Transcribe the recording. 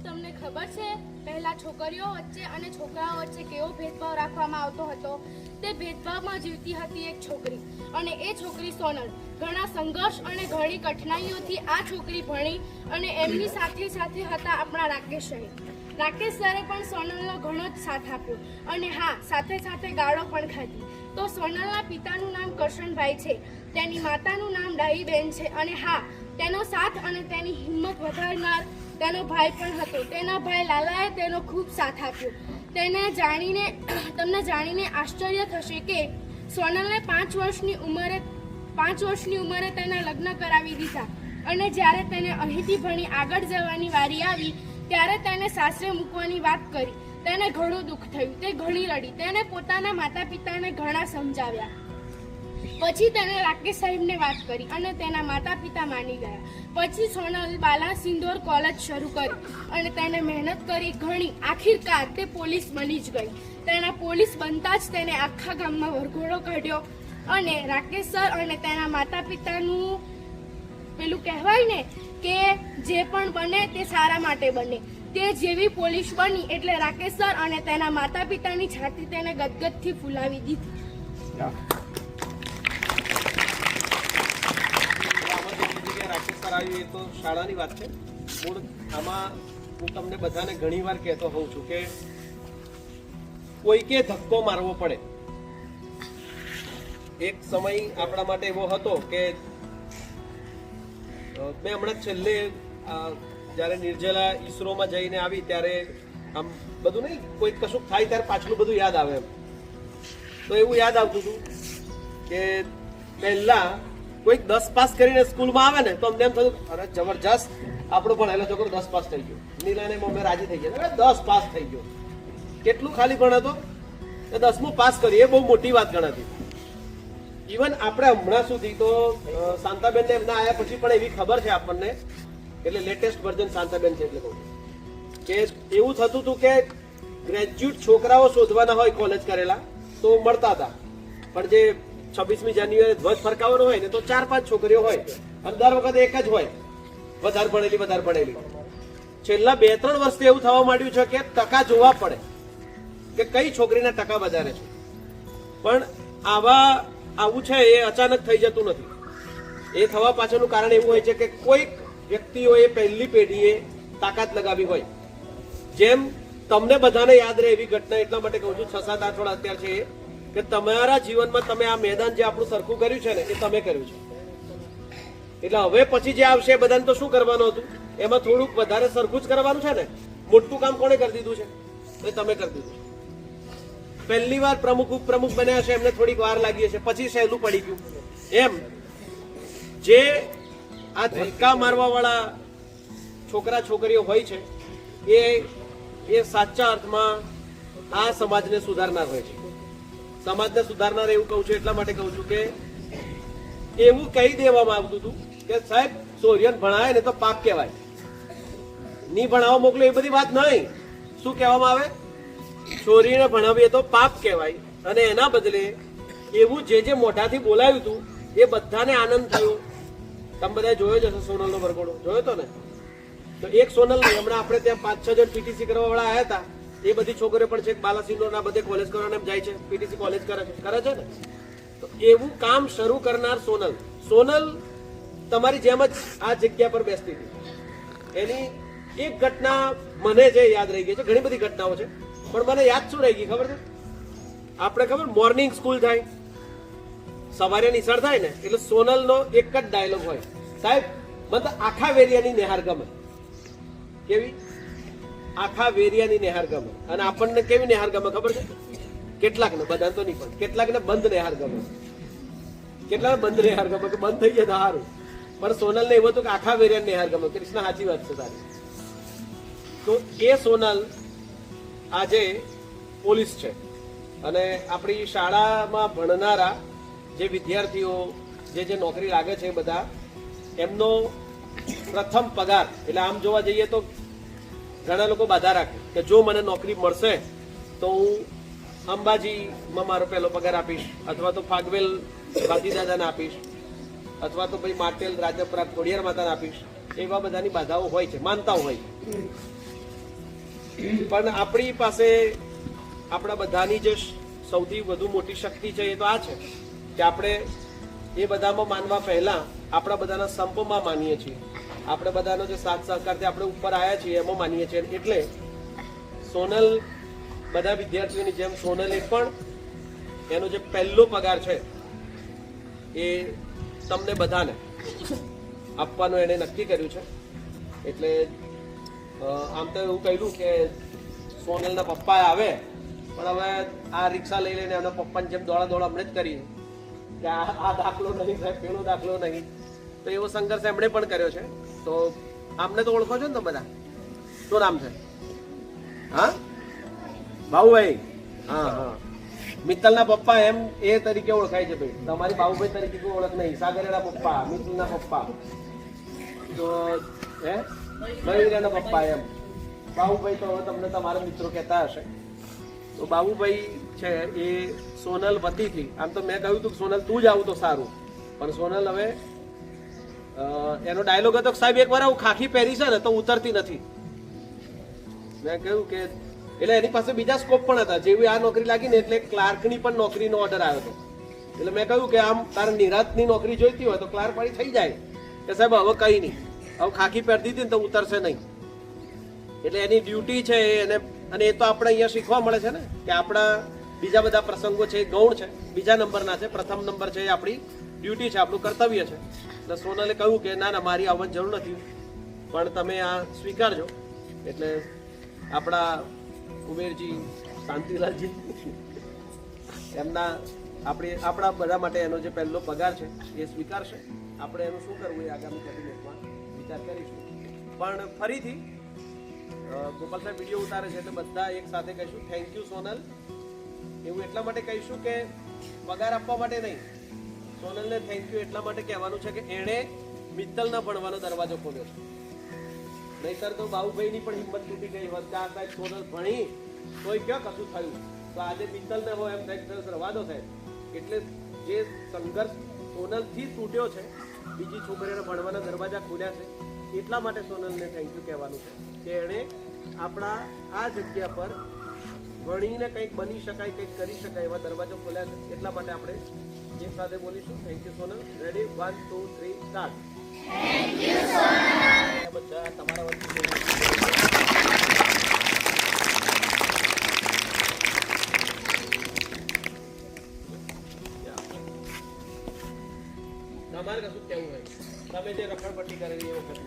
તમને ખબર છે પહેલા છોકરીઓ વચ્ચે અને છોકરાઓ વચ્ચે કેવો ભેદભાવ રાખવામાં આવતો હતો? તે ભેદભાવમાં જીવતી હતી એક છોકરી, અને એ છોકરી સોનલ. ઘણા સંઘર્ષ અને ઘણી કઠિનાઈઓથી આ છોકરી ભણી, અને એમની સાથે સાથે હતા આપણા રાકેશ સાહેબ. રાકેશ સરે પણ સોનલનો ઘણો જ સાથ આપ્યો, અને હા, સાથે સાથે ગાળો પણ ખાધી. તો સોનલના પિતાનું નામ કરશનભાઈ છે, તેની માતાનું નામ ડાહીબેન છે, અને હા, તેનો સાથ અને તેની હિંમત વધારનાર તેનો ભાઈ પણ હતો. તેના ભાઈ લાલાએ તેનો ખૂબ સાથ આપ્યો. તમને જાણીને આશ્ચર્ય થશે કે સોનલને 5 વર્ષની ઉંમરે તેના લગ્ન કરાવી દીધા, અને જ્યારે તેને અહીંથી ભણી આગળ જવાની વારી આવી ત્યારે તેને સાસરે મૂકવાની વાત કરી. તેને ઘણું દુઃખ થયું, તે ઘણી રડી. તેને પોતાના માતા પિતાને ઘણા સમજાવ્યા. પછી તેને રાકેશ સાહેબને વાત કરી, અને તેના માતા પિતા માની ગયા. પછી સોનલ બાલા સિંદોર કોલેજ શરૂ કરી, અને તેને મહેનત કરી ઘણી. આખિરકાર તે પોલીસ બની જ ગઈ. તેના પોલીસ બનતા જ તેને આખા ગામમાં વરઘોડો કાઢ્યો, અને રાકેશ સર અને તેના માતા પિતાનું પેલું કહેવાય ને કે જે પણ બને તે સારા માટે બને, તે જેવી પોલીસ બની એટલે રાકેશ સર અને તેના માતા પિતાની છાતી તેને ગદગદથી ફૂલાવી દીધી. એ તો શાળાની વાત છે. મૂળ આમાં હું તમને બધાને ઘણી વાર કહેતો હોઉં છું કે કોઈકે ધક્કો મારવો પડે. એક સમય આપણા માટે એવો હતો કે મેં હમણાં છેલ્લે જ્યારે નિર્જલા ઈસરોમાં જઈને આવી ત્યારે આમ બધું નહીં, કોઈ કશું થાય ત્યારે પાછલું બધું યાદ આવે એમ. તો એવું યાદ આવતું હતું કે પહેલા કોઈક 10 પાસ કરીને સ્કૂલમાં આવે ને તો અમને એમ થતું, અરે જબરજસ્ત, આપણો ભણેલો છોકરો 10 પાસ થઈ ગયો. નીલાને મમ્મી રાજી થઈ ગયા, 10 પાસ થઈ ગયો. કેટલું ખાલી ભણાતો, 10મું પાસ કરી, એ બહુ મોટી વાત ગણાતી. ઇવન આપણે હમણાં સુધી તો શાંતાબેનને એમના આવ્યા પછી પણ એવી ખબર છે આપણને, એટલે લેટેસ્ટ વર્ઝન શાંતાબેન છે એટલે કહું કે એવું થતું હતું કે ગ્રેજ્યુએટ છોકરાઓ શોધવાના હોય કોલેજ કરેલા તો મળતા હતા, પણ જે 26મી જાન્યુઆરી ધ્વજ ફરકાવવાનો હોય ને તો 4-5 છોકરીઓ હોય, અને દર વખતે એક જ હોય, વધારે ભણેલી. છેલ્લા 2-3 વર્ષથી એવું થવા માંડ્યું છે કે ટકા જોવા પડે કે કઈ છોકરીના ટકા વધારે છે. પણ આવું છે એ અચાનક થઈ જતું નથી. એ થવા પાછળનું કારણ એવું હોય છે કે કોઈક વ્યક્તિઓએ પહેલી પેઢીએ તાકાત લગાવી હોય. જેમ તમને બધાને યાદ રહે એવી ઘટના એટલા માટે કહું છું, 6-7-8 વર્ષ અત્યારે છે કે તમારા જીવનમાં તમે આ મેદાન જે આપણું સરખું કર્યું છે ને એ તમે કર્યું છે. એટલે હવે પછી જે આવશે બધાને તો શું કરવાનું હતું, એમાં થોડુંક વધારે સરખું જ કરવાનું છે ને. મોટું કામ કોણે કરી દીધું છે? એ તમે કરી દીધું. પહેલી વાર ઉપપ્રમુખ બન્યા છે એમને થોડીક વાર લાગી હશે, પછી સહેલું પડી ગયું. એમ જે આ ધક્કા મારવા વાળા છોકરા છોકરીઓ હોય છે એ સાચા અર્થમાં આ સમાજને સુધારનાર હોય છે. સમાજને સુધારનાર એવું કહું છું એટલા માટે કહું છું કે એવું કહી દેવામાં આવતું હતું કે સાહેબ સોરિયન ભણાવે ને તો પાપ કહેવાય, ની ભણાવવા મોકલો એ બધી વાત નહીં. શું કહેવામાં આવે? છોરીને ભણાવીએ તો પાપ કહેવાય. અને એના બદલે એવું જે મોઢાથી બોલાયું હતું એ બધાને આનંદ થયો. તમે બધા જોયો જ હશે સોનલનો વરઘોડો, જોયો હતો ને? તો એક સોનલ નહીં, હમણાં આપણે ત્યાં 5-6 જણ પીટીસી કરવા વાળા આવ્યા હતા. એ બધી છોકરીઓ પણ છે, બાલાસિનોરના બધે કોલેજ કરવાને જાય છે, પીટીસી કોલેજ કરે છે ને. તો એવું કામ શરૂ કરનાર સોનલ તમારી જેમ જ આ જગ્યા પર બેસતી હતી. એની એક ઘટના મને જે યાદ રહી ગઈ છે, ઘણી બધી ઘટનાઓ છે, પણ મને યાદ શું રહી ગઈ ખબર છે? આપણે ખબર મોર્નિંગ સ્કૂલ થાય, સવારે નિશાળ થાય ને એટલે સોનલનો એક જ ડાયલોગ હોય, સાહેબ મને તો આખા વેરિયાની નેહાર ગમે. કેવી? આખા વેરિયાની નેહાર ગમે. અને આપણને કેવી નેહાર ગમે ખબર છે? કેટલાકને, બધા તો નહીં, પણ કેટલાકને બંધ નેહાર ગમે. કેટલાક બંધ નેહાર ગમે કે બંધ થઈ જાય તો સારું, પણ સોનલને એવું હતું કે આખા વેરિયાની નેહાર ગમે. કૃષ્ણ સાચી વાત છે તારી. તો એ સોનલ આજે પોલીસ છે, અને આપણી શાળામાં ભણનારા જે વિદ્યાર્થીઓ જે નોકરી લાગે છે બધા, એમનો પ્રથમ પગાર, એટલે આમ જોવા જઈએ તો ઘણા લોકો બાધા રાખે કે જો મને નોકરી મળશે તો હું અંબાજીમાં મારો પહેલો પગાર આપીશ, અથવા તો ફાગવેલ ગાંધીદાદાને આપીશ, અથવા તો ભાઈ માટેલ રાજપરા ખોડિયાર માતાને આપીશ. એવા બધાની બાધાઓ હોય છે, માનતાઓ હોય. પણ આપણી પાસે આપણા બધાની જે સૌથી વધુ મોટી શક્તિ છે એ તો આ છે કે આપણે એ બધામાં માનવા પહેલા આપણા બધાના સંપમાં માનીએ છીએ. આપણે બધાનો જે સાથ સહકારથી આપણે ઉપર આવ્યા છીએ એમાં માનીએ છીએ. એટલે સોનલ બધા વિદ્યાર્થીઓની જેમ સોનલે પણ એનો જે પહેલો પગાર છે એ તમને બધાને આપવાનું એણે નક્કી કર્યું છે. એટલે આમ તો એવું કહ્યું કે સોનલના પપ્પા આવે પણ હવે આ રિક્ષા લઈ લઈને એના પપ્પાની જેમ દોડા દોડા હમણાં જ કરી કે આ દાખલો નહીં સાહેબ, પેલો દાખલો નહીં. તો એવો સંઘર્ષ એમણે પણ કર્યો છે. તો આમને તો ઓળખો છો ને તમે બધા? શું નામ છે? હા, બાબુભાઈ. હા હા, મિત્તલના પપ્પા એમ એ તરીકે ઓળખાય છે ભાઈ. તમારી બાબુભાઈ તરીકે કોઈ ઓળખ નહીં. સાગરેના પપ્પા, મિત્તલના પપ્પા, તો હે મયુરના પપ્પા એમ. બાબુભાઈ તો હવે તમને તમારા મિત્રો કહેતા હશે. તો બાબુભાઈ છે એ સોનલ વતીથી, આમ તો મેં કહ્યું હતું કે સોનલ તું જ આવું તો સારું, પણ સોનલ હવે એનો ડાયલોગ હતો કે સાહેબ એકવાર આવું ખાખી પહેરી છે ને તો ઉતરતી નથી. મેં કહ્યું કે એટલે એની પાસે બીજા સ્કોપ પણ હતા. જેવી આ નોકરી લાગી ને એટલે ક્લાર્કની પણ નોકરીનો ઓર્ડર આવ્યો હતો. એટલે મેં કહ્યું કે આમ તારે નિરાતની નોકરી જોઈતી હોય તો ક્લાર્ક વાળી થઈ જાય કે સાહેબ હવે કઈ નહીં, હવે ખાખી પહેરી દીધી ને તો ઉતરશે નહીં. એટલે એની ડ્યુટી છે એને, અને એ તો આપણે અહીંયા શીખવા મળે છે ને કે આપણા બીજા બધા પ્રસંગો છે ગૌણ છે, બીજા નંબરના છે, પ્રથમ નંબર છે એ આપણી ડ્યુટી છે, આપણું કર્તવ્ય છે. એટલે સોનલે કહ્યું કે ના ના મારી આવવાની જરૂર નથી, પણ તમે આ સ્વીકારજો. એટલે આપણા કુબેરજી, શાંતિલાલજી એમના આપણા બધા માટે એનો જે પહેલો પગાર છે એ સ્વીકારશે. આપણે એનું શું કરવું એ આગામી કેબિનેટમાં વિચાર કરીશું. પણ ફરીથી ગોપાલ સાહેબ વિડીયો ઉતારે છે એટલે બધા એક સાથે કહીશું થેન્ક યુ સોનલ. એવું એટલા માટે કહીશું કે પગાર આપવા માટે નહીં, સોનલને થેન્ક યુ એટલા માટે કહેવાનું છે કે એણે મિત્તલના ભણવાનો દરવાજો ખોલ્યો છે. નહીતર તો બાબુભાઈની પણ હિંમત તૂટી ગઈ હોત કે આ સાહેબ સોનલ ભણી તોય ક્યાં કશું થયું. તો આજે મિત્તલને હોય એમ સાહેબ રવા દો સાહેબ. એટલે જે સંઘર્ષ સોનલથી તૂટ્યો છે, બીજી છોકરીઓને ભણવાના દરવાજા ખોલ્યા છે, એટલા માટે સોનલને થેન્ક યુ કહેવાનું છે કે એણે આપણા આ જગ્યા પર ભણીને કંઈક બની શકાય, કંઈક કરી શકાય એવા દરવાજો ખોલ્યા છે. એટલા માટે આપણે એક સાથે બોલીશું thank you Sonal. Ready, 1 2 3 start. Thank you Sonal. બધા તમારા વતી તમારે કશું કેવું હોય, તમે જે રખડપટ્ટી કરેલી એ વખત.